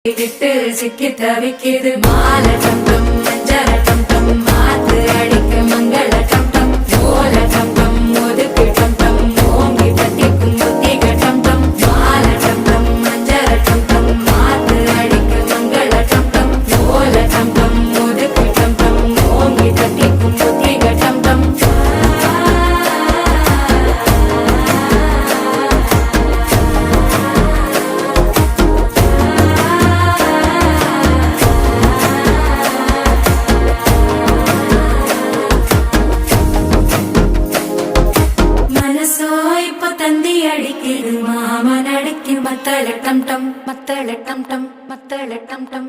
விட்டு சிக்கி தவிக்கிது மால டம் டம் மஞ்சள டம் டம் மாத்து அடிக்க மங்கள டம் டம் ஓல டம் டம் ஒதுக்கு டம் டம் ஓங்கி பத்திக்கும் புத்திக டம் டம் மால டம் டம் மஞ்சள டம் டம் மாத்து அடிக்க மங்கள டம் டம் ஓல டம் டம் ஒதுக்கு டம் டம் ஓங்கி பத்திக்கும் புத்திக டம் டம் தந்தி அடிக்குது மாமன் அடிக்கு மத்தள டம் டம் மத்தள டம் டம் மத்தள டம் டம்